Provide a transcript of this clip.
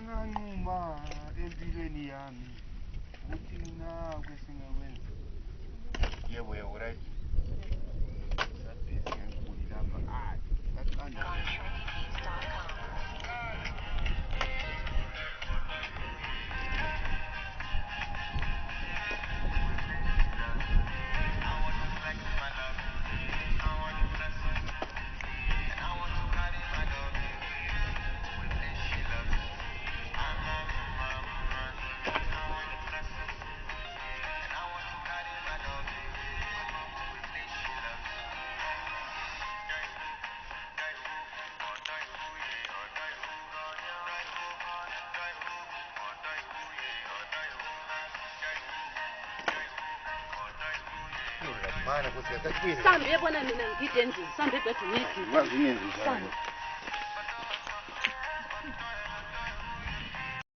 nganquma empilweni yami ukuthi mina kwesingakwenza yebo yebo right sabhizi ngenkuli lapha saqanda Sambe yabona mina ngide endlini sambe ebhedroom yedini. Wazi ngenzi njalo.